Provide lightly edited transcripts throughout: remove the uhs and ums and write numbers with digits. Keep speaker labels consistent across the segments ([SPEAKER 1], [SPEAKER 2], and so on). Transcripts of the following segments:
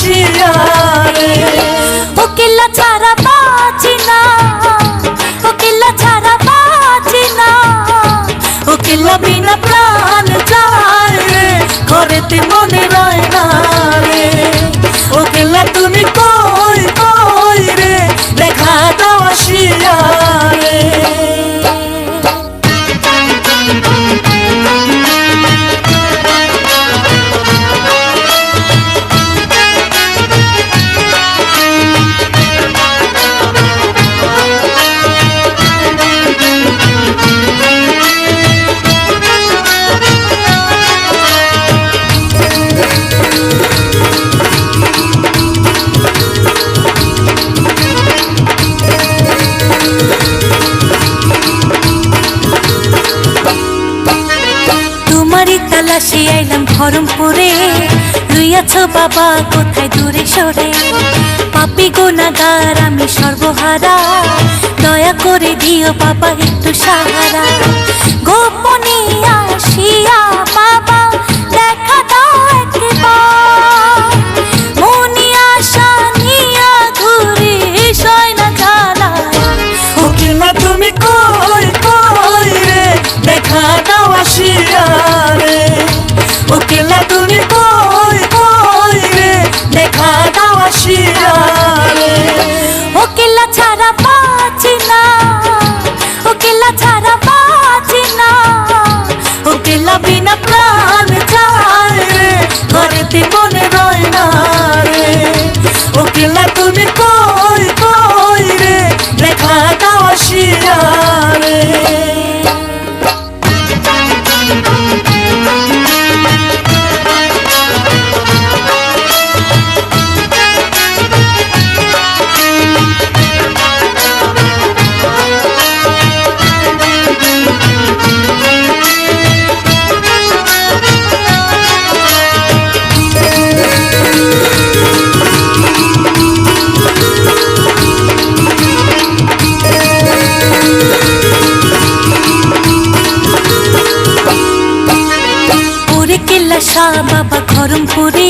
[SPEAKER 1] আসিয়া রে।
[SPEAKER 2] ও কেল্লা ছাড়া বাঁচি না, ও কেল্লা ছাড়া বাঁচি না,
[SPEAKER 1] ও কেল্লা বিনা প্রাণ যায় রে, ঘরেতে মনে রয় না রে। ও কেল্লা তুমি কই কই রে, দেখা দাও আসিয়া রে।
[SPEAKER 2] তোমারই তালাশে আইলাম ধরমপুরে, রইয়াছো বাবা কোথায় দূরে সরে। পাপী গুনাহগার আমি সর্বহারা, দয়া করে দিও বাবা একটু সাহারা। গোপনে আসিয়া বাবা দেখা দাও একবার, মনে আশা নিয়া ঘুরে সয় না জানা।
[SPEAKER 1] ও কেল্লা তুমি কই কই রে, দেখা দাও আসিয়া রে। ও কেল্লা তুমি কই কই রে, দেখা দাও আসিয়া রে।
[SPEAKER 2] ও কেল্লা ছাড়া বাঁচি না, ও কেল্লা ছাড়া বাঁচি না,
[SPEAKER 1] ও কেল্লা বিনা প্রাণ যায় রে, ঘরেতে মনে রয় না রে। ও কেল্লা তুমি কই কই রে, দেখা দাও আসিয়া রে।
[SPEAKER 2] ওরে কেল্লা শাহ বাবা ধরমপুরে,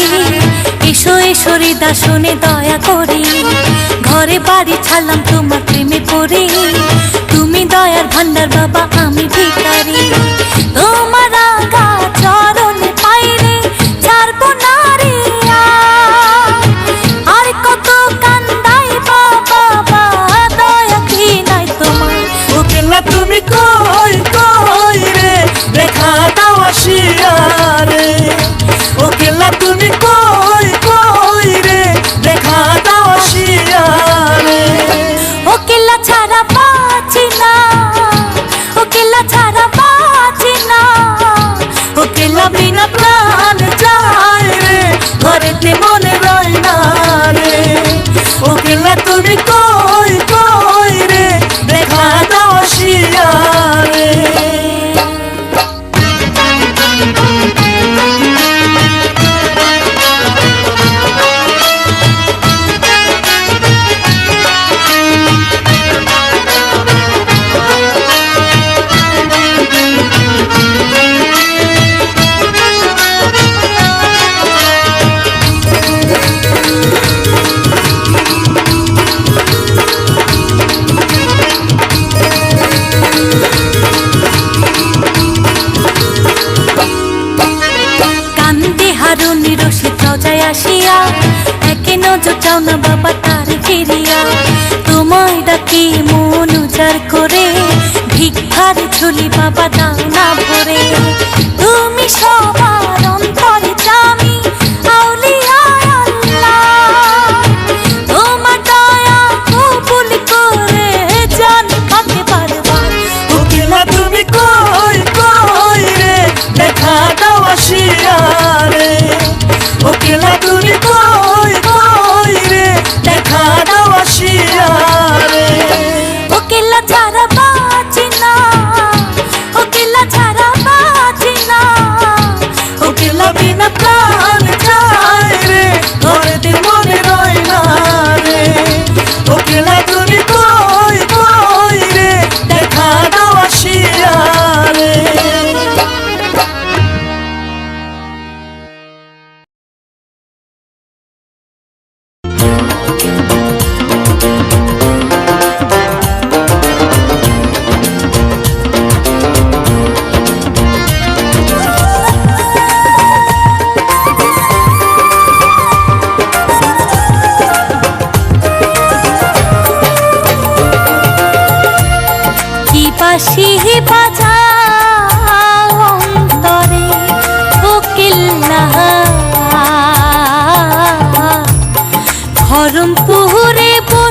[SPEAKER 2] এসো এসো রে দাসনে দয়া করে। ঘরে বাড়ি ছাড়লাম তোমার প্রেমে পড়ে, তুমি দয়ার ভান্ডার বাবা আমি ভিখারি। তোমার আগা চরণে পাইরে ছাড়বো না রে আর কত কান্দাই বাবা, দয়া কি নাই তোমার।
[SPEAKER 1] ও কেল্লা তুমি কই কই রে, দেখা দাও আসিয়া রে। ও কেল্লা তুমি কই কই রে, দেখা দাও আসিয়া রে।
[SPEAKER 2] ও কেল্লা ছাড়া বাঁচি না, ও কেল্লা ছাড়া বাঁচি না,
[SPEAKER 1] ও কেল্লা বিনা প্রাণ যায় রে, ঘরেতে মনে রয় না রে। ও কেল্লা তুমি কই কই রে, দেখা দাও আসিয়া রে।
[SPEAKER 2] কান্দে হারুনি রশিদ রজায় আসিয়া, একে নজর চাও না বাবা তার ফিরিয়া। তোমায় ডাকি মন উজাড় করে, ভিক্ষার ঝুলি বাবা দাও না ভরে। তুমি সবার অন্তরে জামি আউলিয়া আল্লাহ, তোমার দয়া কবুল করে জানি পাকে বারবার।
[SPEAKER 1] ও কেল্লা তুমি কই কই রে, দেখা দাও আসিয়া রে। ও কেল্লা তুমি কই কই রে, দেখা দাও আসিয়া রে।
[SPEAKER 2] ও কেল্লা ছাড়া বাঁচি না, ও কেল্লা ছাড়া বাঁচি না,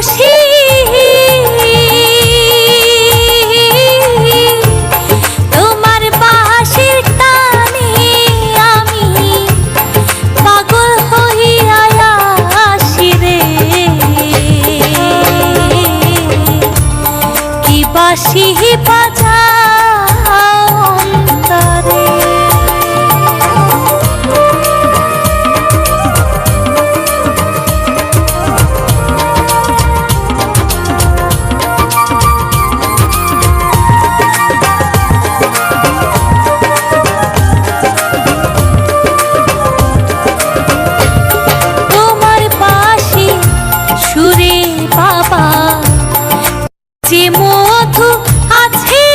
[SPEAKER 2] বাঁশি তোমার বাঁশির টানে আমি পাগল হইয়া আসি রে। কি বাঁশি বাজাও অন্তরে। তোমার বাঁশি সুরে বাবা যে মধু আছে,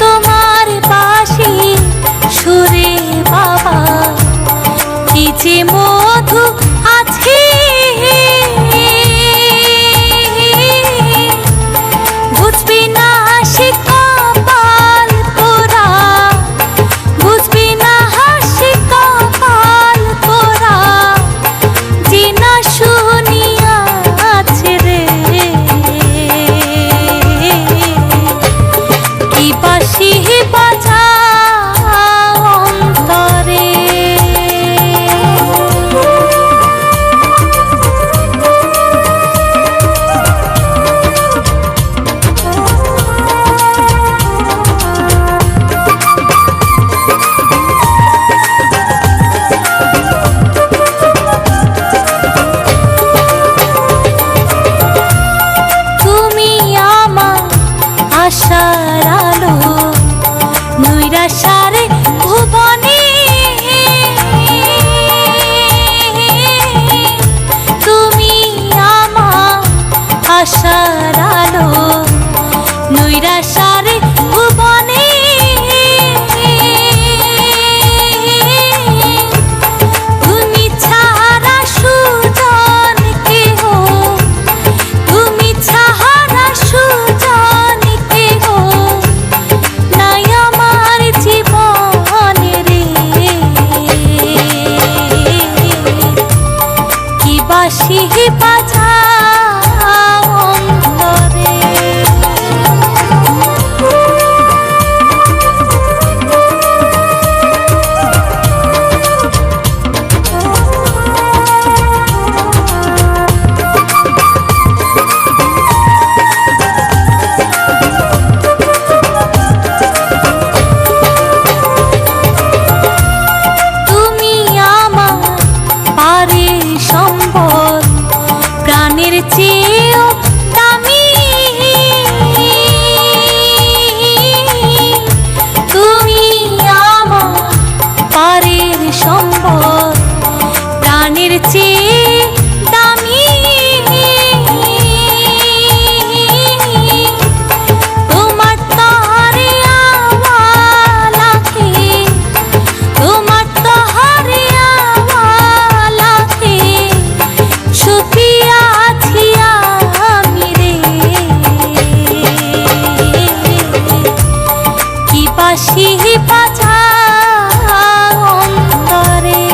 [SPEAKER 2] তোমার বাঁশি সুরে বাবা কি যে মধু আছে। বুঝবি না সে কপাল পোড়া, বুঝবি না হাসি কপাল পোড়া, যে না শুনিয়াছে রে। কি বাঁশি বাজাও অন্তরে। তুমি আমার আশার আলো নৈরাশার ভুবনে। তুমি আমার আশার আলো নৈরাশার ভুবনে। তুমি ছাড়া সুজন কেহ, তুমি ছাড়া সুজন কেহ নাই আমার জীবনে রে। কি বাঁশি বাজাও অন্তরে। তুমি আমার পারের সম্বল, প্রাণের চেয়েও দামি। তুমি আমার পারের সম্বল, প্রাণের চেয়ে দামি। তোমার তরে আওয়ালাকে, তোমার তরে আওয়ালাকে ছুপিয়াছি আমি রে। কি বাঁশি বাজাও অন্তরে।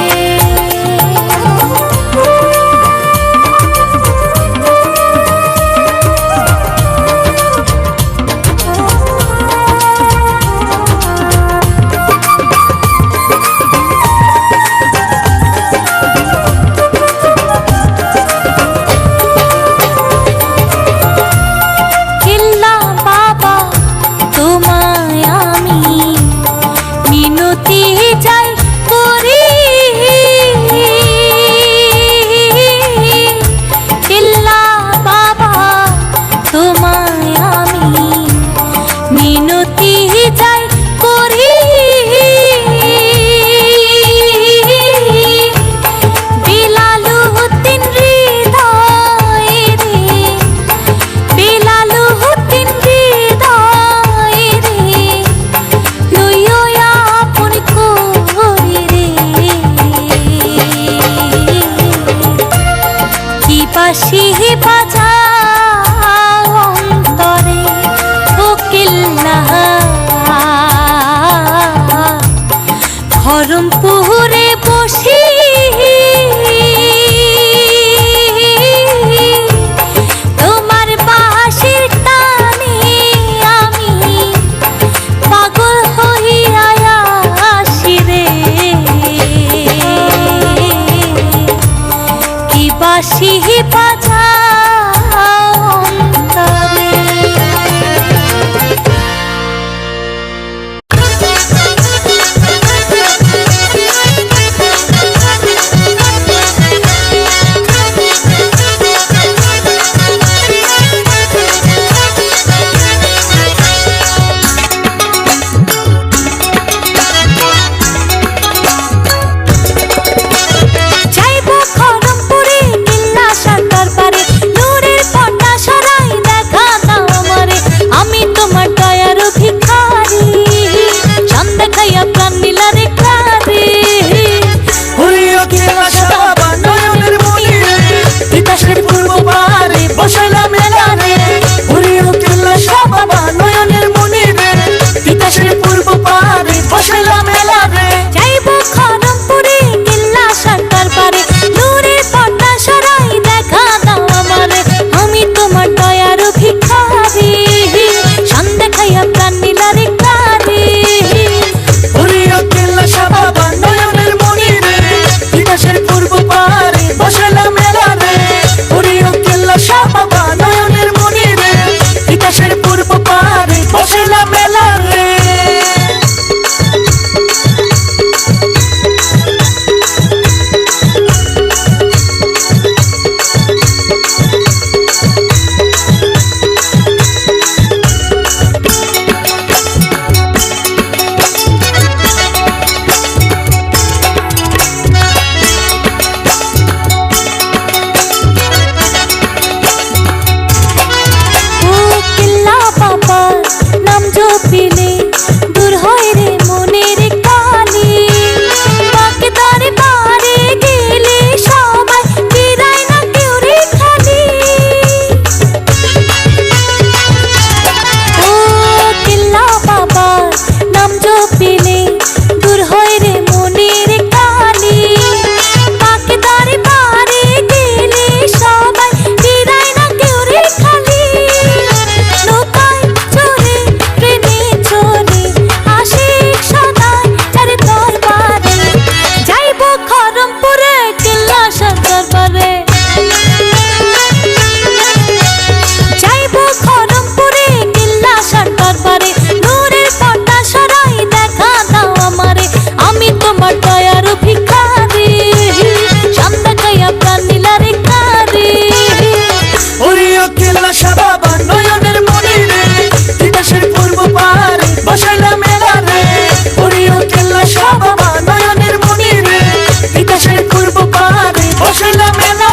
[SPEAKER 2] বাঁশি বাজাও অন্তরে।
[SPEAKER 1] বসাইলা মেলা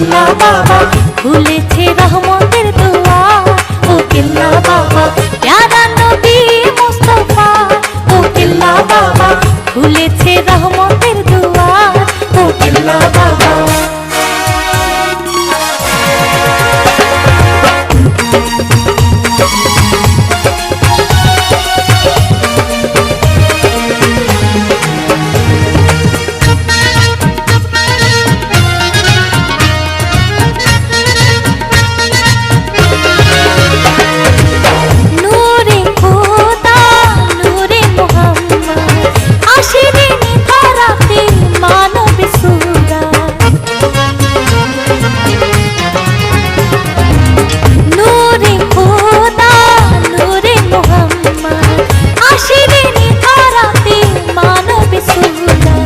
[SPEAKER 1] কেল্লা বাবা
[SPEAKER 2] খুলেছে রহমতের দুয়ার, ও কেল্লা বাবা প্যারা নবী মুস্তাফা,
[SPEAKER 1] ও কেল্লা বাবা
[SPEAKER 2] খুলেছে রহমতের দুয়ার,
[SPEAKER 1] ও কেল্লা বাবা
[SPEAKER 2] নূরে খোদা নূরে মোহাম্মদ আসিলেন ধরাতে মানব সুরা, নূরে খোদা নূরে মোহাম্মদ আসিলেন ধরাতে মানব সুরা,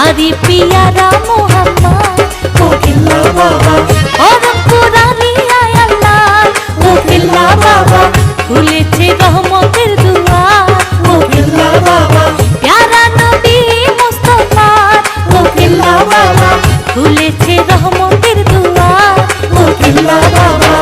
[SPEAKER 2] আরে পিয়ারা মোহাম্মদ
[SPEAKER 1] ও কেল্লা বাবা
[SPEAKER 2] পরম পুরানি আয় আল্লাহ,
[SPEAKER 1] ও কেল্লা বাবা
[SPEAKER 2] খুলেছে রহমতের দুয়ার,
[SPEAKER 1] ও কেল্লা বাবা
[SPEAKER 2] প্যারা নবী মুস্তাফা,
[SPEAKER 1] ও কেল্লা বাবা
[SPEAKER 2] খুলেছে রহমতের দুয়ার,
[SPEAKER 1] ও কেল্লা বাবা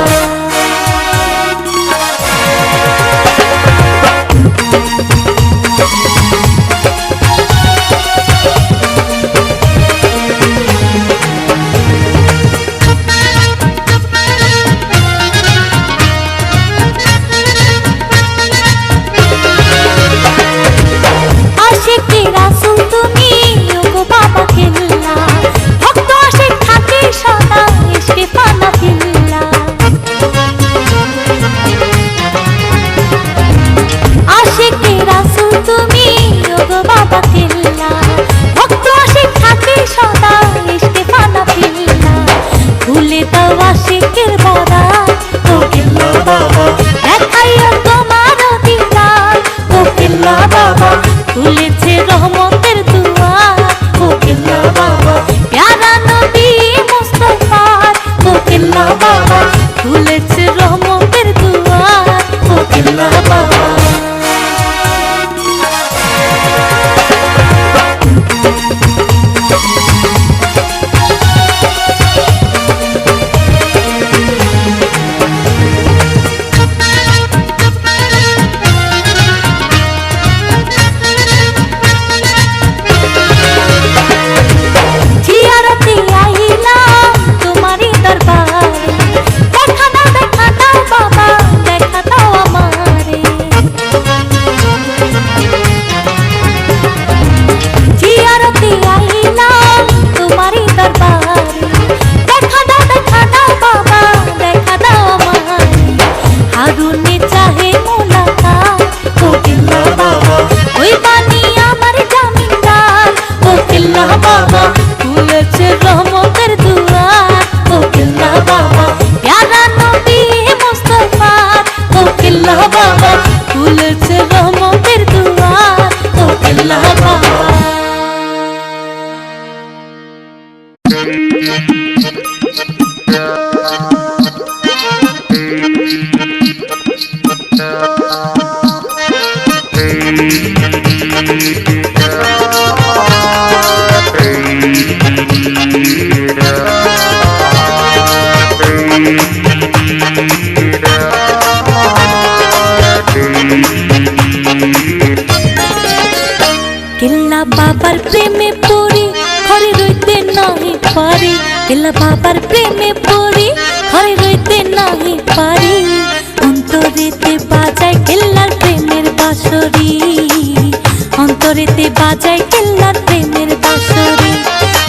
[SPEAKER 2] আশিকি রাসূল তুমি ওগো বাবা কেল্লা, ভক্ত আশিক থাকে সদা ইশকে পানা কিল্লা, আশিকি রাসূল তুমি ওগো বাবা কেল্লা, ভক্ত আশিক থাকে সদা ইশকে পানা কিল্লা, খুলে দাও আশিকের বরাত,
[SPEAKER 1] ও কেল্লা বাবা
[SPEAKER 2] দেখাইও তোমার দিদার,
[SPEAKER 1] ও কেল্লা বাবা
[SPEAKER 2] খুলেছে রহমতের দুয়ার,
[SPEAKER 1] ও কেল্লা বাবা
[SPEAKER 2] প্যারা নবী মুস্তাফা,
[SPEAKER 1] ও কেল্লা বাবা
[SPEAKER 2] খুলেছে রহমতের দুয়ার,
[SPEAKER 1] ও কেল্লা বাবা
[SPEAKER 2] জিয়ারতে আইলাম তোমারই দরবারে, দেখা দাও বাবা দেখা দাও আমারে, জিয়ারতে আইলাম তোমারই দরবারে, দেখা দাও বাবা দেখা দাও আমারে, হারুনে চাহে মোলাকাত,
[SPEAKER 1] ও কেল্লা বাবা
[SPEAKER 2] ওই বাণী আমার জামিনদার,
[SPEAKER 1] ও কেল্লা বাবা
[SPEAKER 2] খুলেছে রহমতের দুয়ার,
[SPEAKER 1] ও কেল্লা বাবা
[SPEAKER 2] প্যারা নবী মুস্তাফা,
[SPEAKER 1] ও কেল্লা বাবা
[SPEAKER 2] খুলেছে রহমতের দুয়ার,
[SPEAKER 1] ও কেল্লা বাবা
[SPEAKER 2] কেল্লা বাবার প্রেমে পড়ি ঘরে রইতে নাহি পারি, কেল্লা বাবার প্রেমে পড়ি ঘরে রইতে নাহি পারি, অন্তরেতে বাজায় কেল্লার প্রেমের বাঁশরি, অন্তরেতে বাজায় কেল্লার প্রেমের বাঁশরি,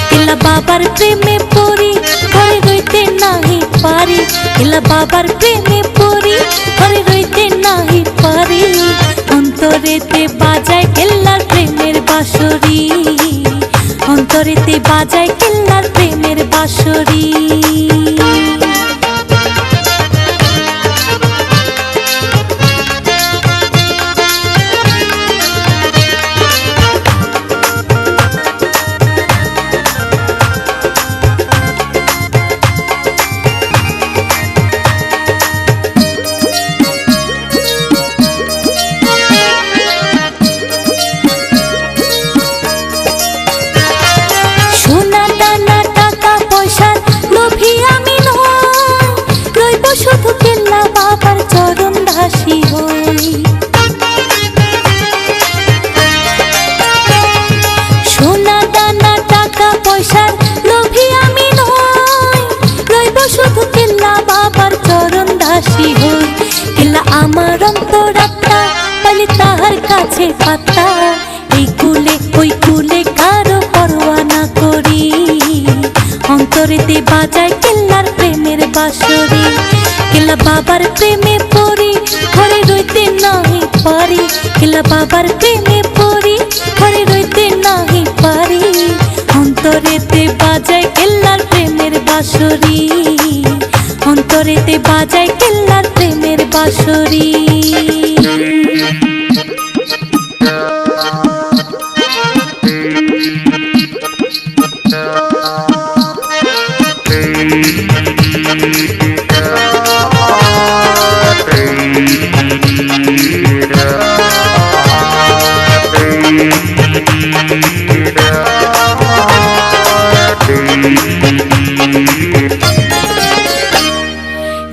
[SPEAKER 2] কেল্লা বাবার প্রেমে পড়ি ঘরে রইতে নাহি পারি, কেল্লা বাবার প্রেমে পড়ি ঘরে রইতে নাহি পারি, অন্তরেতে বাজায় কেল্লার প্রেমের বাঁশরি, অন্তরেতে বাজায় কেল্লার প্রেমের বাঁশরি। সোনা দানা টাকা পয়সার লোভী গাছে পাতা, এই কুলে ওই কুলে কারো পরোয়া না করি। অন্তরেতে বাজায় কেল্লার প্রেমের বাঁশরি, কেল্লা বাবার প্রেমে পড়ি, ঘরে রইতে নাহি পারি। কেল্লা বাবার প্রেমে পড়ি, ঘরে রইতে নাহি পারি। অন্তরেতে বাজায় কেল্লার প্রেমের বাঁশরি, অন্তরেতে বাজায় কেল্লার প্রেমের বাঁশরি।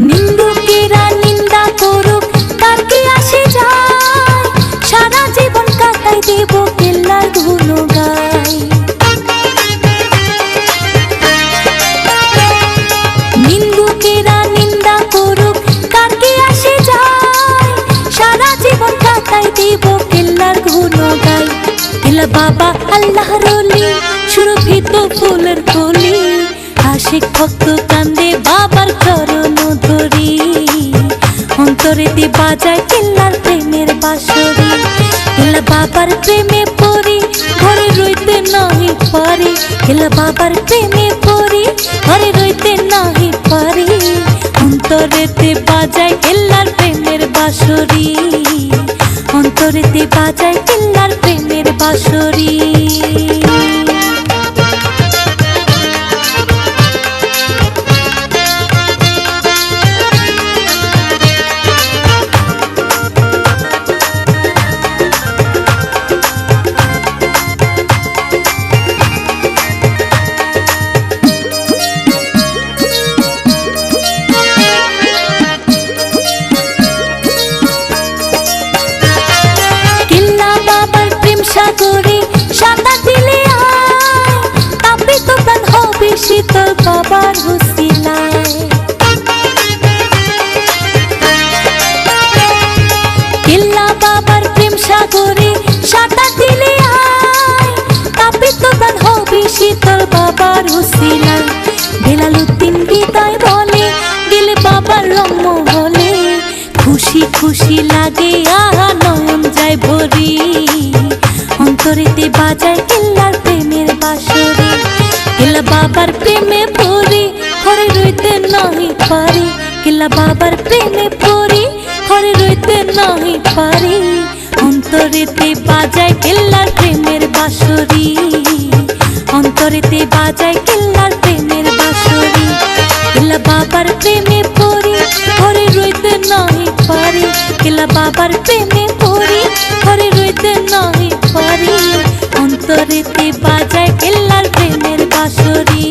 [SPEAKER 2] নিন্দুকেরা নিন্দা করুক, তার কি আসে যায়, সারা জীবন কাটাই দেব কেল্লার গুণগাই। নিন্দুকেরা নিন্দা করুক, তার কি আসে যায়, সারা জীবন কাটাই দেব কেল্লার গুণগাই। কেল্লা বাবা আল্লাহর ওলি, সুরভিত ফুলের কলি, আশিক ভক্ত কান্দে বাবার চরণ ধরি। অন্তরেতে বাজায় কেল্লার প্রেমের বাঁশরি, কেল্লা বাবার প্রেমে পড়ি, ঘরে রইতে নাহি পারি। কেল্লা বাবার প্রেমে পড়ি, ঘরে রইতে নাহি পারি। অন্তরেতে বাজায় কেল্লার প্রেমের বাঁশরি, অন্তরেতে বাজায় কেল্লার প্রেমের বাঁশরি। সাগরে সাঁতার দিলে আয়, তাপিত প্রাণ হবে শীতল বাবার হুসিলায়। কেল্লা বাবার প্রেম সাগরে সাঁতার দিলে আয়, তাপিত প্রাণ হবে শীতল বাবার হুসিলায়। বেলালুদ্দিন বিদায় বলে, দিলে বাবার রম্য বলে, খুশি খুশি লাগে আহা নয়ন যায় ভরি। অন্তরেতে বাজায় কেল্লার প্রেমের বাঁশরি, কেল্লা বাবার প্রেমে পড়ি, ঘরে রইতে নাহি পারি। কেল্লা বাবার প্রেমে পড়ি, ঘরে রইতে নাহি পারি। অন্তরেতে বাজায় কেল্লার প্রেমের বাঁশরি, অন্তরেতে বাজায় কেল্লার প্রেমের বাঁশরি। কেল্লা বাবার প্রেমে পড়ি, ঘরে রইতে নাহি পারি। কেল্লা বাবার প্রেমে পড়ি, ঘরে রইতে নাহি পারি। অন্তরেতে বাজায় কেল্লার প্রেমের বাঁশরি,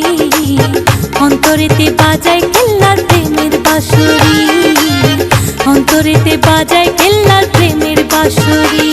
[SPEAKER 2] অন্তরেতে বাজায় কেল্লার প্রেমের বাঁশরি, অন্তরেতে বাজায় কেল্লার প্রেমের বাঁশরি।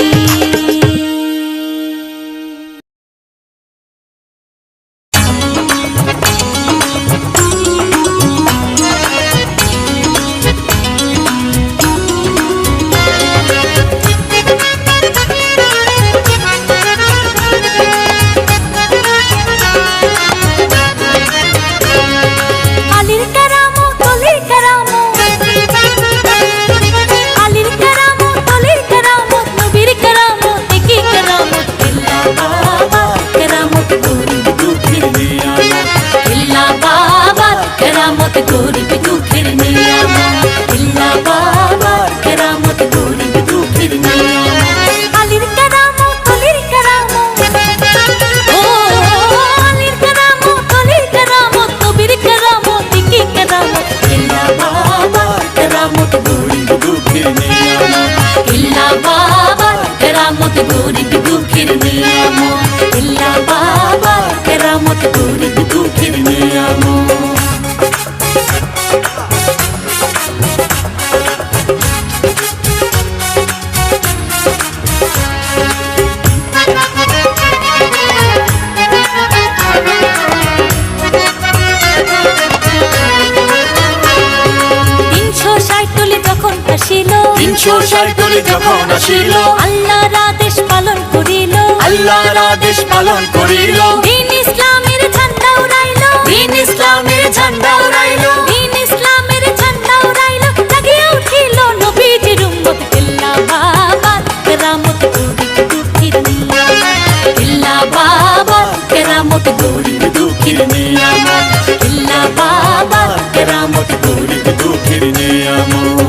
[SPEAKER 3] 1947 যখন আসিল,
[SPEAKER 2] আল্লাহর আদেশ পালন করিল,
[SPEAKER 3] আল্লাহর আদেশ পালন করিল,
[SPEAKER 2] দিন ইসলামের ঝান্ডা উড়াইল,
[SPEAKER 3] দিন ইসলামের ঝান্ডা উড়াইল,
[SPEAKER 2] দিন ইসলামের ঝান্ডা উড়াইল, জাগিয়া উঠিল নবীজির উম্মত জিন্দাবাদ, কেরামত গরিব দুঃখীর নিয়ামত, জিন্দাবাদ, কেরামত গরিব দুঃখীর নিয়ামত, জিন্দাবাদ, কেরামত গরিব
[SPEAKER 3] দুঃখীর নিয়ামত।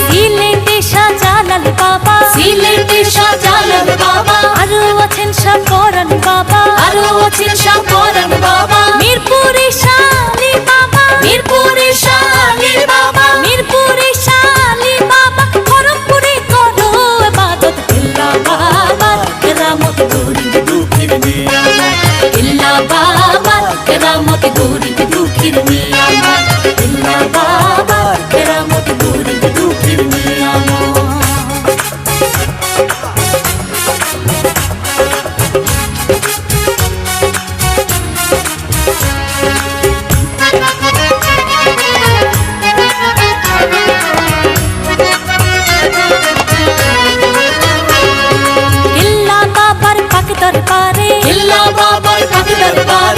[SPEAKER 2] সিলেটে শাহজালাল বাবা,
[SPEAKER 1] সিলেটে শাহজালাল বাবা,
[SPEAKER 2] আরো আছেন শাহ পরাণ বাবা,
[SPEAKER 1] আরো আছেন শাহ পরাণ বাবা,
[SPEAKER 2] মিরপুরে শালি বাবা,
[SPEAKER 1] মিরপুরে শালী বাবা,
[SPEAKER 2] মিরপুরে শালি বাবা, খড়গপুরে করো ইবাদত, জিন্দাবাদ, কেরামত গরিব
[SPEAKER 3] দুঃখীর নিয়ামত,
[SPEAKER 2] জিন্দাবাদ, কেরামত গরিব দুঃখীর নিয়ামত, জিন্দাবাদ, কেরামত গরিব
[SPEAKER 3] দুঃখীর নিয়ামত।
[SPEAKER 2] কিল্লা বাবার পাক দরবারে,
[SPEAKER 1] কিল্লা বাবার পাক দরবারে,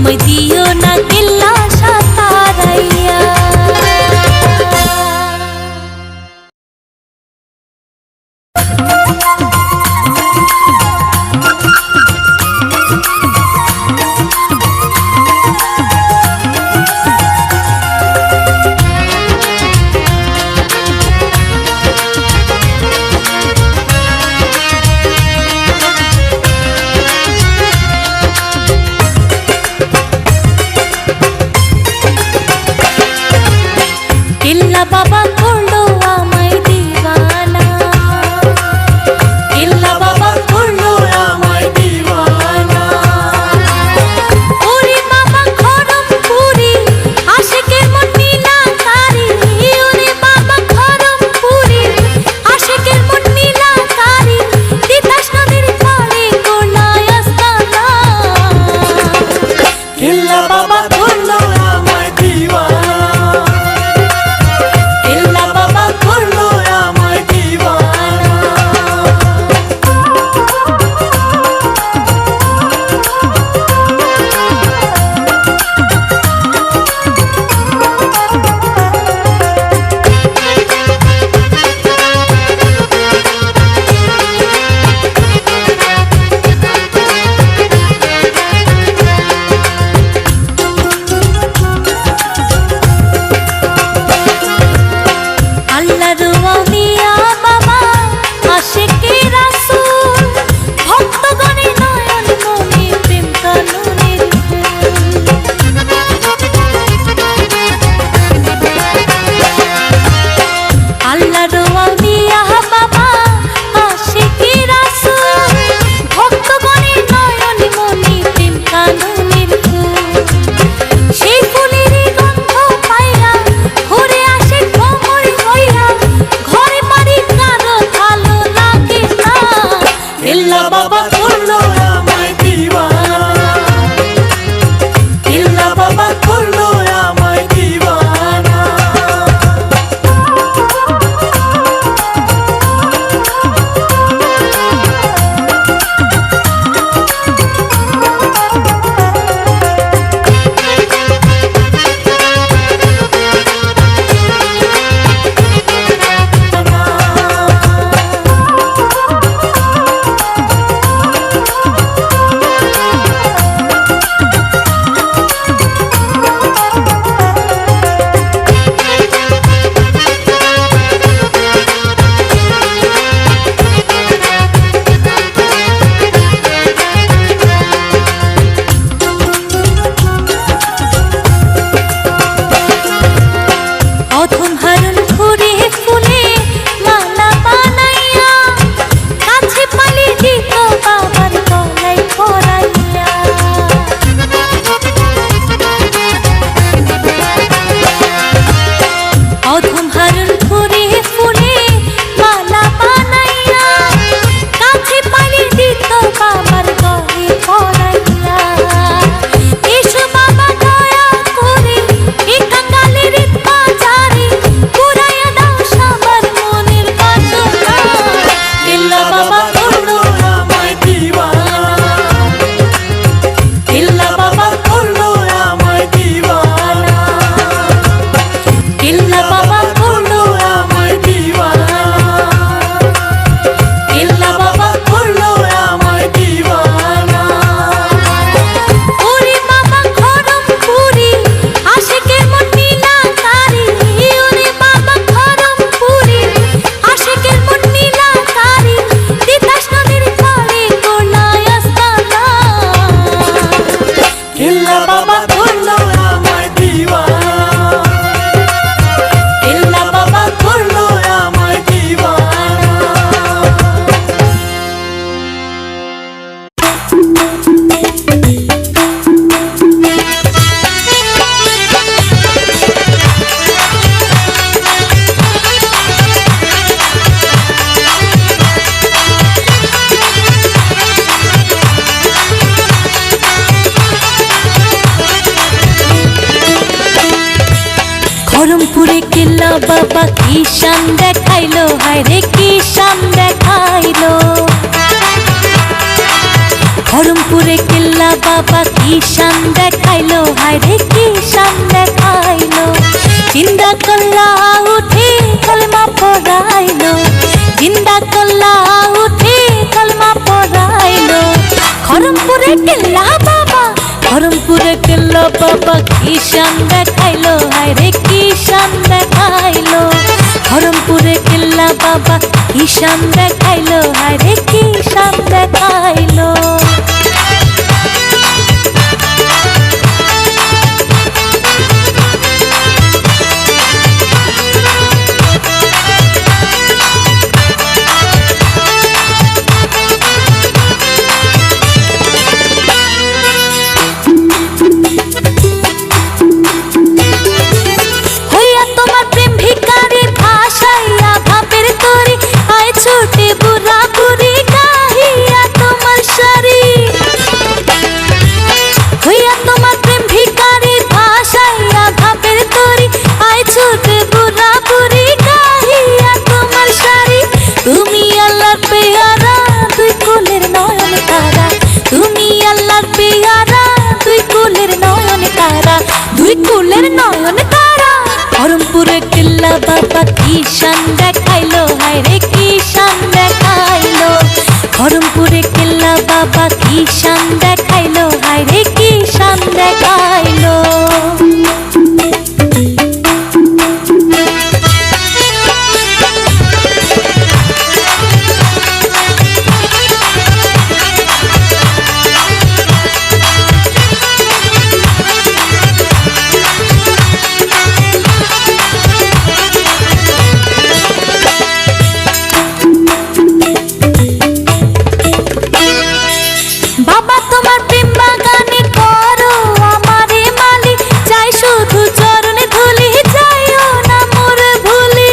[SPEAKER 2] আমায় দিও না কেল্লা সাতারাইয়া। কেল্লা বাবা করলো আমায় দিওয়ানা, কেল্লা বাবা করলো আমায় দিওয়ানা। ওরে বাবা খড়মপুরি আশিকের মন নীলাকারি, ওরে বাবা খড়মপুরি আশিকের মন নীলাকারি, তিতাস নদীর পাড়ে করলায় আস্তানা।
[SPEAKER 1] কেল্লা বাবা করলো আমায় দিওয়ানা,
[SPEAKER 2] খড়মপুরে কেল্লা বাবা কি শান দেখাইলো, হায় রে কি শান দেখাইলো। খড়মপুরে কেল্লা বাবা কি শান দেখাইলো। হায় রে কি শান দেখাইলো জিন্দা কল্লা উঠে কলমা পড়াইলো জিন্দা কল্লা উঠে কলমা পড়াইলো খরমপুরে কেল্লা বাবা খরমপুরে কেল্লা বাবা কি শান দেখাইলো হায় রে কি শান দেখাইলো খরমপুরে কেল্লা বাবা কি শান দেখাইলো হায় রে কি শান দেখাইলো ছোটে বুড়া বুড়ি গাহিয়া তোমার শাড়ি হইয়া তোমার প্রেম ভিখারি ভাসাইয়া ভাবের তরি আয় ছোটে বুড়া বুড়ি গাহিয়া তোমার শাড়ি তুমি আল্লাহর পেয়ারা দুই কুলের নয়ন তারা তুমি আল্লাহর পেয়ারা দুই কুলের নয়ন তারা দুই কুলের নয়ন তারা খরমপুরে কেল্লা বাবা কি শান দেখাইলো হায় রে কি শান দেখাইলো খরমপুরে কেল্লা বাবা কি শান দেখাইলো হায় রে কি শান দেখাইলো বাবা তোমার প্রেম বাগানে করো আমারে মালি চাই শুধু চরণে ধুলি যাইও না মোর ভুলি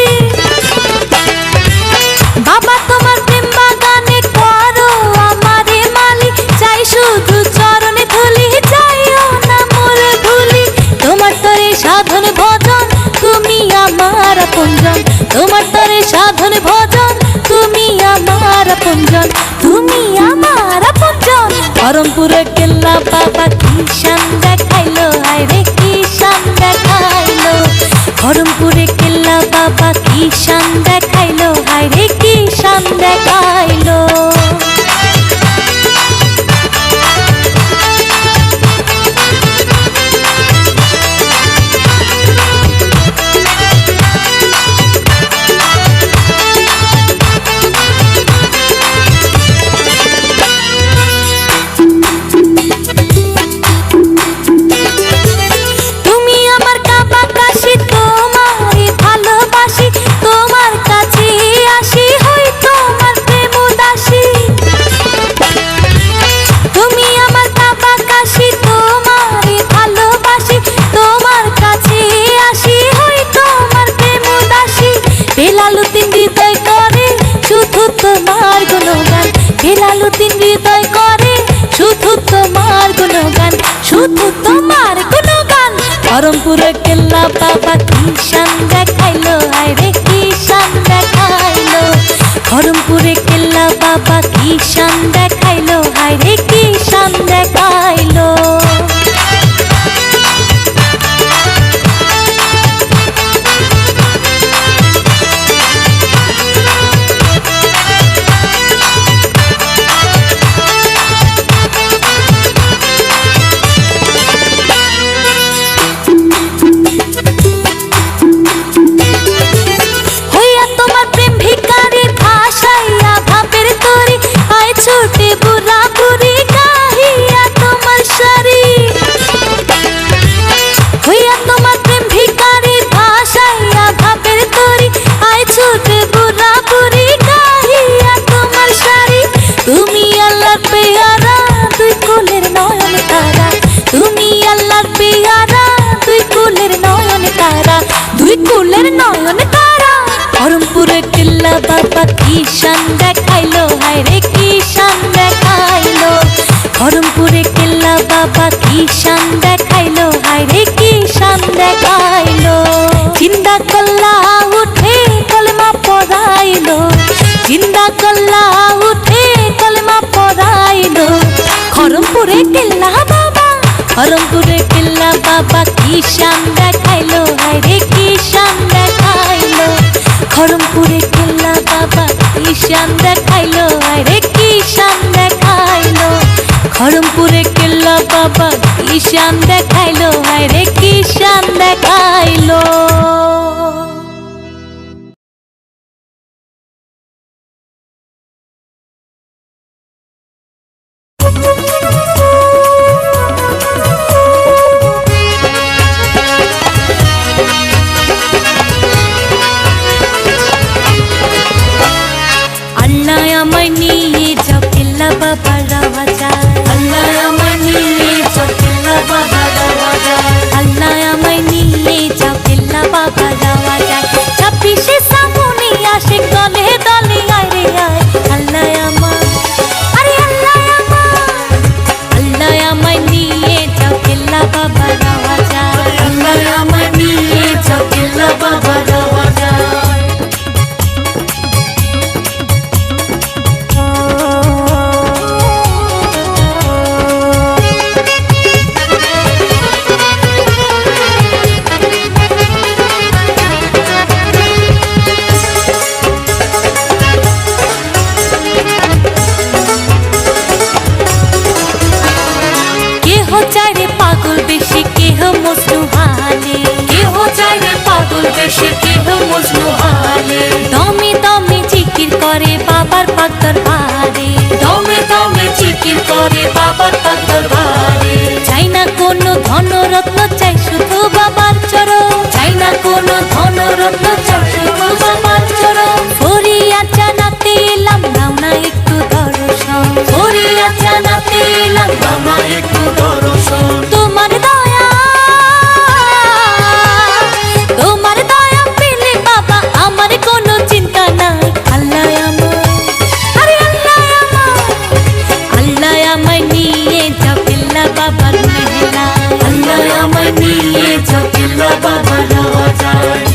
[SPEAKER 2] বাবা তোমার প্রেম বাগানে করো আমারে মালি চাই শুধু চরণে ধুলি যাইও না মোর ভুলি তোমার তরে সাধন ভজন তুমি আমার আপনজন তোমার তরে সাধন ভজন তুমি আমার আপনজন তুমি আমার আপনজন খরমপুরে কেল্লা বাবা কি শান দেখাইলো হায় রে কি শান দেখাইলো খরমপুরে কেল্লা বাবা কি শান দেখাইলো হায় রে কি শান দেখাইলো বেলালুদ্দিন হৃদয় করে শুধু তোমার গুণগান বেলালুদ্দিন হৃদয় করে শুধু তোমার গুণগান শুধু তোমার গুণগান খরমপুরে কেল্লা বাবা কি শান দেখাইলো হায় রে কি শান দেখাইলো খরমপুরে কেল্লা বাবা কি শান দেখাইলো হায় রে কি শান দেখাইলো ছোটে বুড়া বুড়ি গাহিয়া তোমার শাড়ি হইয়া তোমার প্রেম ভিখারি ভাসাইয়া ভাবের তরি আয় ছোটে বুড়া বুড়ি গাহিয়া তোমার শাড়ি তুমি আল্লাহর পেয়ারা দুই কুলের নয়ন তারা তুমি আল্লাহর পেয়ারা দুই কুলের নয়ন তারা দুই কুলের নয়ন তারা খরমপুরে কেল্লা বাবা কি শান দেখাইলো হায় রে কি শান দেখাইলো খরমপুরে কেল্লা বাবা কি শান দেখাইলো হায় রে কি শান দেখাইলো জিন্দা কল্লা উঠে কলমা পড়াইলো জিন্দা কল্লা উঠে কলমা পড়াইলো খরমপুরে কেল্লা বাবা খরমপুরে কেল্লা বাবা কি শান দেখাইলো, হায় রে কি শান দেখাইলো। খড়মপুরে কেল্লা বাবা কি শান দেখাইলো, হায় রে কি শান দেখাইলো। খড়মপুরে কেল্লা বাবা কি শান দেখাইলো, হায় রে কি শান দেখাইলো। আল্লাহ আমায় নিয়ে যাও কেল্লা বাবার রাওয়াজায়,
[SPEAKER 1] আল্লাহ আমায় নিয়ে যাও কেল্লা বাবার রাওয়াজায়,
[SPEAKER 2] আল্লাহ আমায় নিয়ে যাও কেল্লা বাবার রাওয়াজায়। 26শে শ্রাবণে আসে দলে দলে আয় রে আয়। আল্লাহ আমায়, আরে আল্লাহ আমায়, আল্লাহ আমায় নিয়ে যাও কেল্লা বাবার রাওয়াজায়,
[SPEAKER 1] আল্লাহ আমায় নিয়ে যাও কেল্লা বাবার রাওয়াজায়।
[SPEAKER 2] কেহ চায় রে পাগল বেশি, কেহ মজনু হালে,
[SPEAKER 1] কেহ চায় রে পাগল বেশে, কেহ মজনু হালে।
[SPEAKER 2] দমে দমে জিকির করে বাবার পাক দরবারে,
[SPEAKER 1] দমে দমে জিকির করে বাবার পাক দরবারে।
[SPEAKER 2] চাই না কোনো ধনরত্ন, চাই শুধু বাবার চরণ,
[SPEAKER 1] চাই না কোনো ধনরত্ন, চাই শুধু বাবার চরণ।
[SPEAKER 2] ফরিয়া জানাতে এলাম দাও না একটু দর্শন,
[SPEAKER 1] ফরিয়া জানাতে এলাম দাও না একটু দর্শন।
[SPEAKER 2] তোমার দয়া, তোমার দয়া পেলে বাবা আমার কোনো চিন্তা নাই। আল্লাহ আমায়, আরে আল্লাহ আমায়, আল্লাহ আমায় নিয়ে যাও কেল্লা বাবার মেহলায়,
[SPEAKER 1] আল্লাহ আমায় নিয়ে যাও কেল্লা বাবার রাওয়াজায়।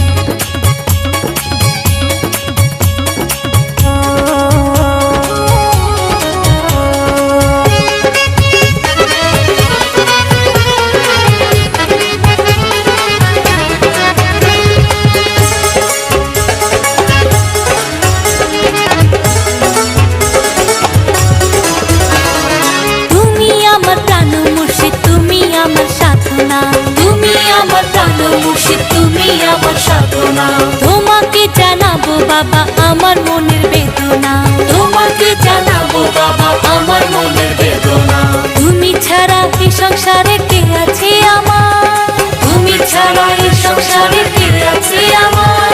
[SPEAKER 2] তুমি আমার প্রাণ মুর্শিদ, তুমি আমার সাধনা,
[SPEAKER 1] তুমি আমার প্রাণ মুর্শিদ, তুমি আমার সাধনা।
[SPEAKER 2] তোমাকে জানাবো বাবা আমার মনের বেদনা,
[SPEAKER 1] তোমাকে জানাবো বাবা আমার মনের বেদনা।
[SPEAKER 2] তুমি ছাড়া এই সংসারে কে আছে আমার,
[SPEAKER 1] তুমি ছাড়া এই সংসারে কে আছে আমার।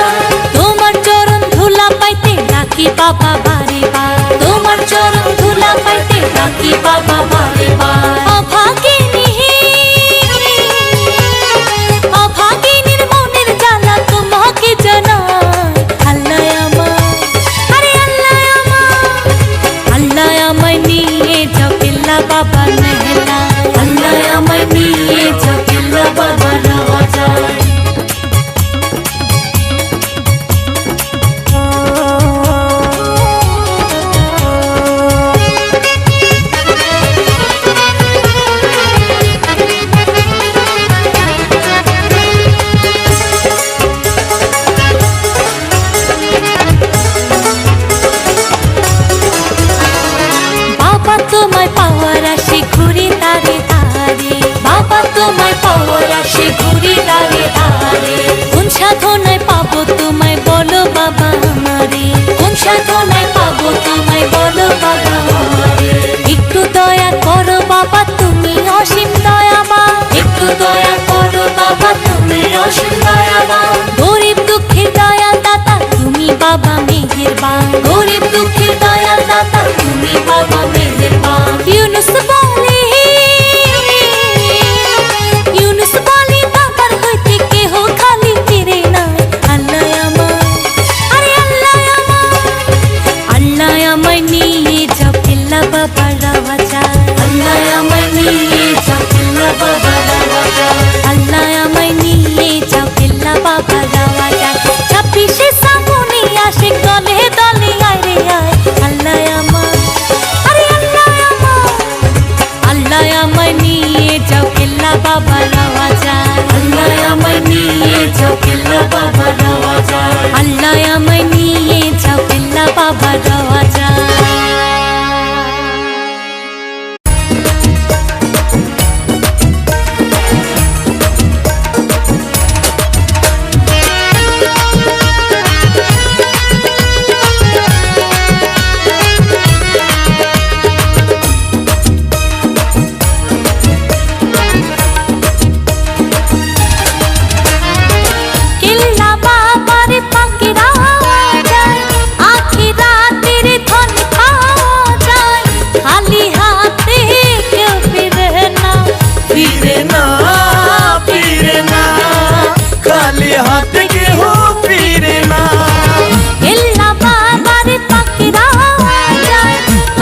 [SPEAKER 2] তোমার চরণ ধুলা পাইতে ডাকি বাবা বারে বার,
[SPEAKER 1] তোমার চরণ ধুলা পাইতে ডাকি বাবা বারে বার।
[SPEAKER 2] অভাগিনী, অভাগিনীর মনের জ্বালা তোমাকে জানাই। আল্লাহ আমায়, আরে আল্লাহ আমায়, আল্লাহ আমায় নিয়ে যাও কেল্লা বাবার মেহলায়,
[SPEAKER 1] আল্লাহ আমায় নিয়ে যাও কেল্লা বাবার রাওয়াজায়।
[SPEAKER 2] বাবা তোমায় পাওয়ার আসে ঘুরে তারে তারে,
[SPEAKER 1] বাবা তোমায় পাওয়ার আসে ঘুরে দাঁড়ে দাঁড়ে।
[SPEAKER 2] কোন সাধনায় পাবো তোমায় বলো বাবা আমারে,
[SPEAKER 1] কোন সাধনায় পাবো তোমায় বলো বাবা আমারে।
[SPEAKER 2] একটু দয়া করো বাবা তুমি অসীম দয়াবান,
[SPEAKER 1] একটু দয়া করো বাবা তুমি অসীম দয়াবান।
[SPEAKER 2] গরিব দুঃখের দয়াল দাতা তুমি বাবা মেহেরবান,
[SPEAKER 1] গরিব দুঃখের দয়াল দাতা তুমি বাবা মেহেরবান।
[SPEAKER 2] ইউনুস বলে, ইউনুস বলে বাবার হইতে কেহ খালি ফিরে নাই। আল্লাহ আমায়, আরে আল্লাহ আমায়, আল্লাহ আমায় নিয়ে যাও কেল্লা বাবার রাওয়াজায়,
[SPEAKER 1] আল্লাহ আমায় নিয়ে যাও কেল্লা বাবার রাওয়াজায়।
[SPEAKER 2] আল্লাহ আমায় নিয়ে যাও কেল্লা বাবার রাওয়াজায়। 26শে শ্রাবণে আসে দলে দলে
[SPEAKER 1] না ফিরে না খালি হাতে কেহ ফিরে না
[SPEAKER 2] এল্লা বাবার পাখিরা যায়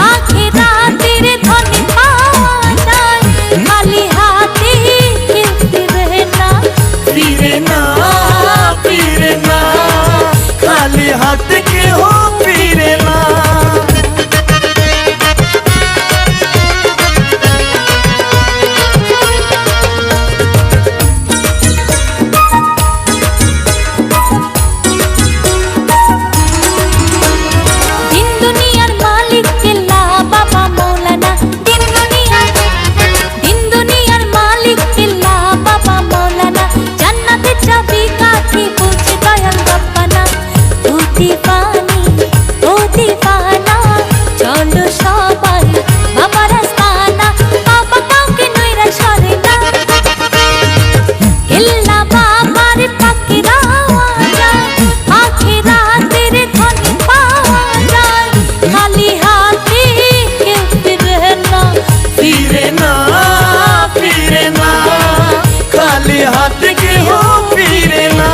[SPEAKER 2] আখিরাতের ধন পাওয়া যায় খালি হাতে কেউ ফিরে না
[SPEAKER 1] ফিরে না ফিরে না খালি হাতে কেহ ফিরে না
[SPEAKER 2] দিন দুনিয়ার মালিক কেল্লা বাবা মৌলানা দিন দুনিয়ার মালিক কেল্লা বাবা মৌলানা জান্নাতের চাবি কাঠি বুঝে দয়াল রব্বানা ও দিবানা চলো সবাই বাবার আস্তানা বাবা কাউকে নইরা সরে না কেল্লা বাবার পাখিরা যায় আখিরাতের ধন পাওয়া যায় খালি হাতে কেউ ফিরে না
[SPEAKER 1] ফিরে না ফিরে না খালি হাতে কেহ ফিরে না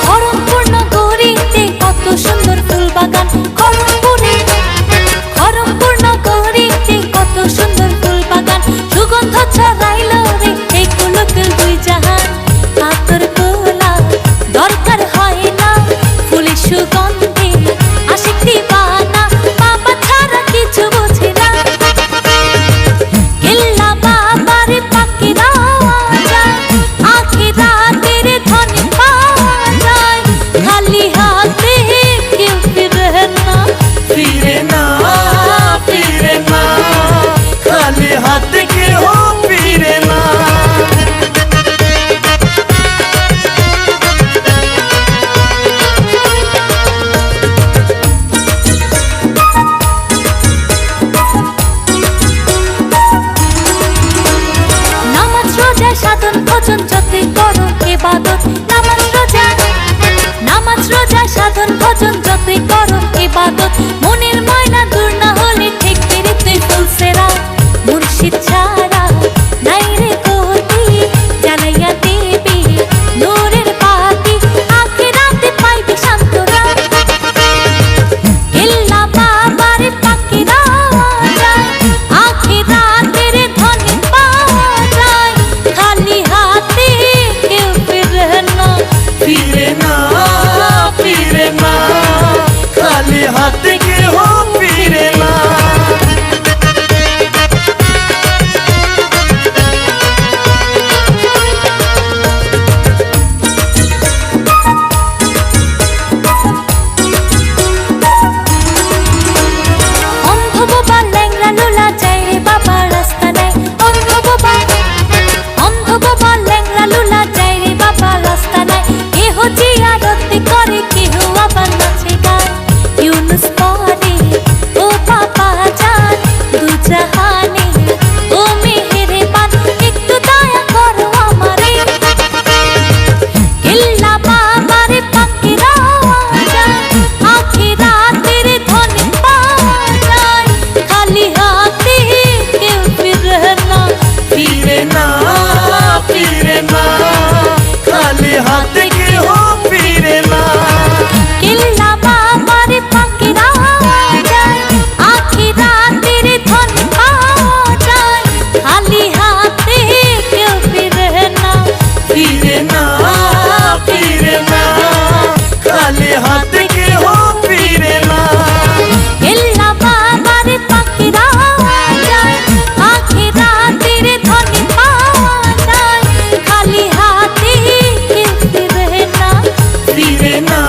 [SPEAKER 2] খড়মপুর নগরীতে কত সুন্দর ফুল বাগান খড়মপুর নগরীতে কত সুন্দর ফুল বাগান সুগন্ধ ছড়াইল রে এই কুলকের দুই জাহান আতর গোলা দরকার হয় না ফুলের সুগন্ধে আশিক দিবানা বাবা ছাড়া কিছু বোঝে না কেল্লা বাবার পাখিরা যায় আখিরাতের ধন পাওয়া যায় খালি হাতে কেউ ফিরে না
[SPEAKER 1] ফিরে না ফিরে না খালি হাতে কেহ ফিরে না
[SPEAKER 2] নামাজ রোজা সাধন ভজন যতই করো ইবাদত নামাজ রোজা সাধন ভজন যতই করো ইবাদত মনের ময়লা দূর না হলে ঠিক ফিরিতে ফুলসেরা মুর্শিদ ছাড়া নাই রে গতি জ্বালাইয়া দেবী নূরের বাতি আখিরাতে পাইবি শান্তরা কেল্লা বাবার পাখিরা যায় আখিরাতের ধন পাওয়া যায় খালি হাতে কেউ ফিরে না
[SPEAKER 1] ফিরে না ফিরে না খালি হাতে কেহ ফিরে না
[SPEAKER 2] অন্ধ বোবা ল্যাংড়া লোলা যায় রে বাবা রাস্তা নাই অন্ধ বোবা ল্যাংড়া লোলা যায় রে বাবা রাস্তা নাই কেহ জিয়ারত করে কেহ আবার নাচে গায় ইউনুস পরে ও বাবা জান দু জাহানে ও মেহেরবান একটু দয়া করো আমারে কেল্লা বাবার পাখিরা যায় আখিরাতের ধন পাওয়া যায় খালি হাতে কেউ ফিরে না
[SPEAKER 1] ফিরে না ফিরে না খালি হাতে কেহ ফিরে না
[SPEAKER 2] কেল্লা বাবার পাখিরা যায় আখিরাতের ধন পাওয়া যায় খালি হাতে কেউ ফিরে না
[SPEAKER 1] ফিরে না ফিরে না খালি হাতে কেহ ফিরে না
[SPEAKER 2] কেল্লা বাবার পাখিরা যায় আখিরাতের ধন পাওয়া যায় খালি হাতে কেউ ফিরে না
[SPEAKER 1] ফিরে না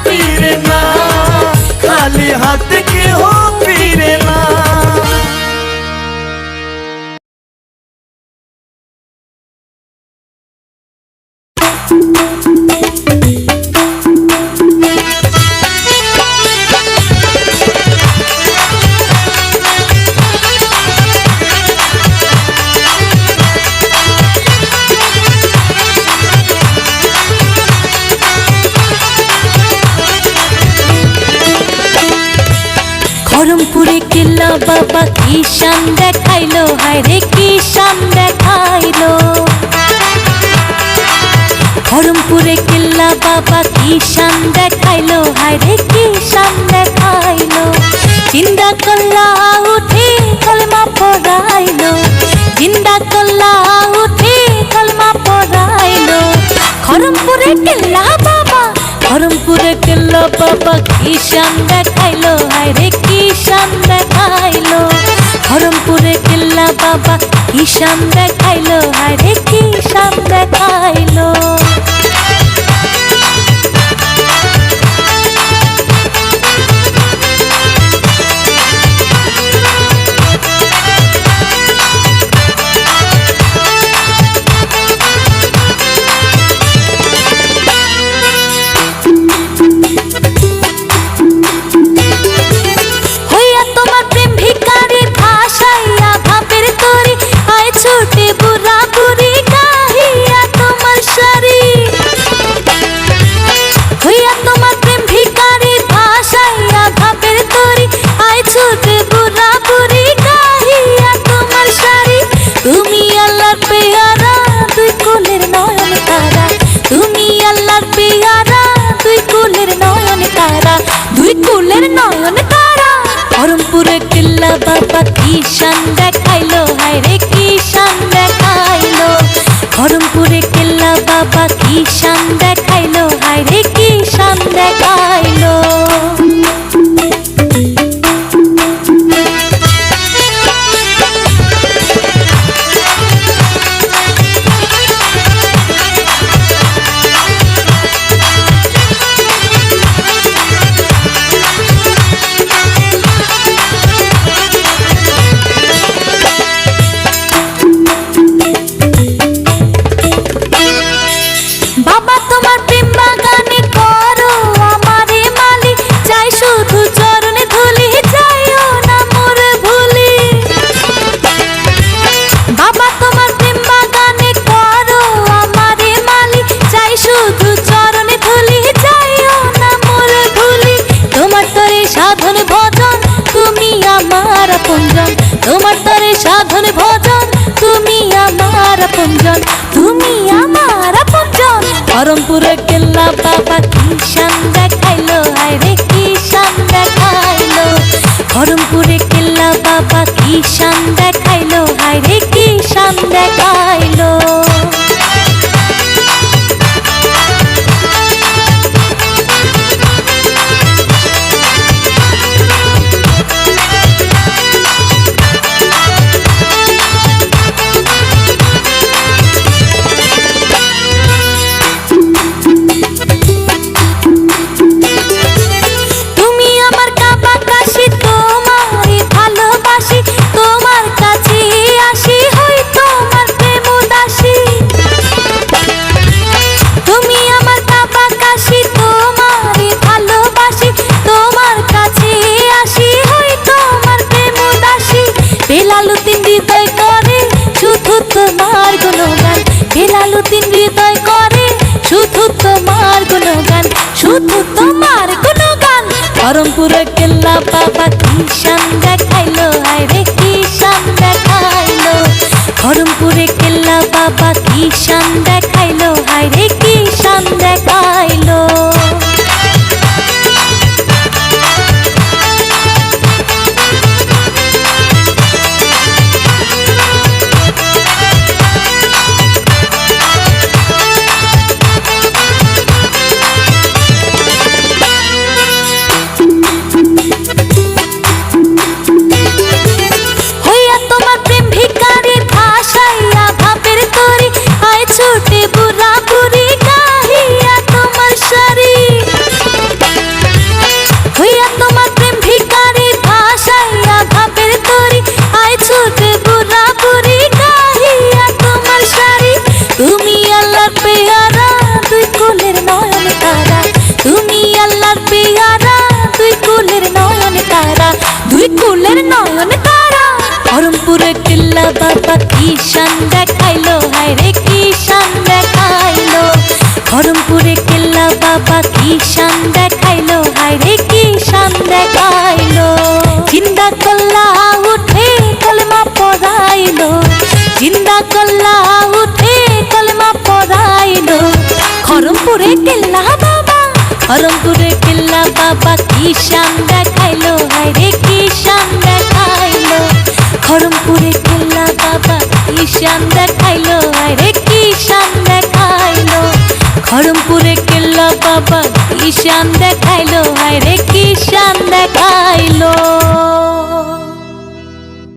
[SPEAKER 1] ফিরে না খালি হাতে কেহ ফিরে না
[SPEAKER 2] বাবা কি শান দেখাইলো, হায় রে কি শান দেখাইলো। ধরমপুরে কেল্লা বাবা কি শান দেখাইলো, হায় রে কি শান দেখাইলো। জিন্দা কল্লা উঠে কলমা পড়াইলো, জিন্দা কল্লা উঠে কলমা পড়াইলো। ধরমপুরে কেল্লা বাবা, ধরমপুরে কেল্লা বাবা কি শান দেখাইলো, হায় রে কি শান দেখাইলো। ধরমপুরে কেল্লা বাবা কি শান দেখাইলো, হায় রে কি শান দেখাইলো। ছুটে বুড়া বুড়ি গাহিয়া তোমার শাড়ি, হইয়া তোমার প্রেম ভিখারি ভাসাইয়া ভাবের তরি। আয় ছুটে বুড়া বুড়ি গাহিয়া তোমার শাড়ি। তুমি আল্লাহর পেয়ারা দুই কুলের নয়ন তারা, তুমি আল্লাহর পেয়ারা দুই কুলের নয়ন তারা, দুই কুলের নয়ন তারা। ধরমপুরে কেল্লা বাবা কি শান দেখাইলো, হায় রে কি শান দেখাইলো। ধরমপুরে কেল্লা বাবা কি শান দেখাইলো, হায় রে কি শান দেখাইলো। বাবা তোমার প্রেম বাগানে করো আমারে মালি, চাই শুধু চরণে ধুলি, যাইও না মোর ভুলি। বাবা তোমার প্রেম বাগানে করো আমারে মালি, চাই শুধু চরণে ধুলি, যাইও না মোর ভুলি। তোমার তরে সাধন ভজন তুমি আমার আপনজন, তোমার তরে সাধন ভজন তুমি আমার আপনজন, তুমি আমার আপনজন। ধরমপুরে কেল্লা বাবা কি শান দেখাইলো, হায় রে কি শান দেখাইলো। ধরমপুরে কেল্লা বাবা কি শান দেখাইলো, হায় রে কি শান দেখাইলো। বেলালুদ্দিন হৃদয় করে শুধু তোমার গুণগান, বেলালুদ্দিন হৃদয় করে শুধু তোমার গুণগান, শুধু তোমার গুণগান। ধরমপুরে কেল্লা বাবা কি শান দেখাইলো, হায় রে কি শান দেখাইলো। ধরমপুরে কেল্লা বাবা কি শান দেখাইলো, হায় রে কি শান দেখাইলো। ছুটে বুড়া বুড়ি গাহিয়া তোমার শাড়ি, হইয়া তোমার প্রেম ভিখারি ভাসাইয়া ভাবের তরি। আয় ছুটে বুড়া বুড়ি গাহিয়া তোমার শাড়ি। তুমি আল্লাহর পেয়ারা দুই কুলের নয়ন তারা, তুমি আল্লাহর পেয়ারা দুই কুলের নয়ন তারা, দুই কুলের নয়ন তারা। ধরমপুরে কেল্লা বাবা কি শান দেখাইলো, হায় রে কি শান দেখাইলো। ধরমপুরে কেল্লা বাবা কি শান দেখাইলো, হায় রে কি শান দেখাইলো। জিন্দা কল্লা কেল্লা বাবা, খড়মপুরে কেল্লা বাবা কি শান দেখাইলো, হায় রে কি শান দেখাইলো। খড়মপুরে কেল্লা বাবা কি শান দেখাইলো, হায় রে কি শান দেখাইলো। খড়মপুরে কেল্লা বাবা কি শান দেখাইলো, হায় রে কি শান দেখাইলো।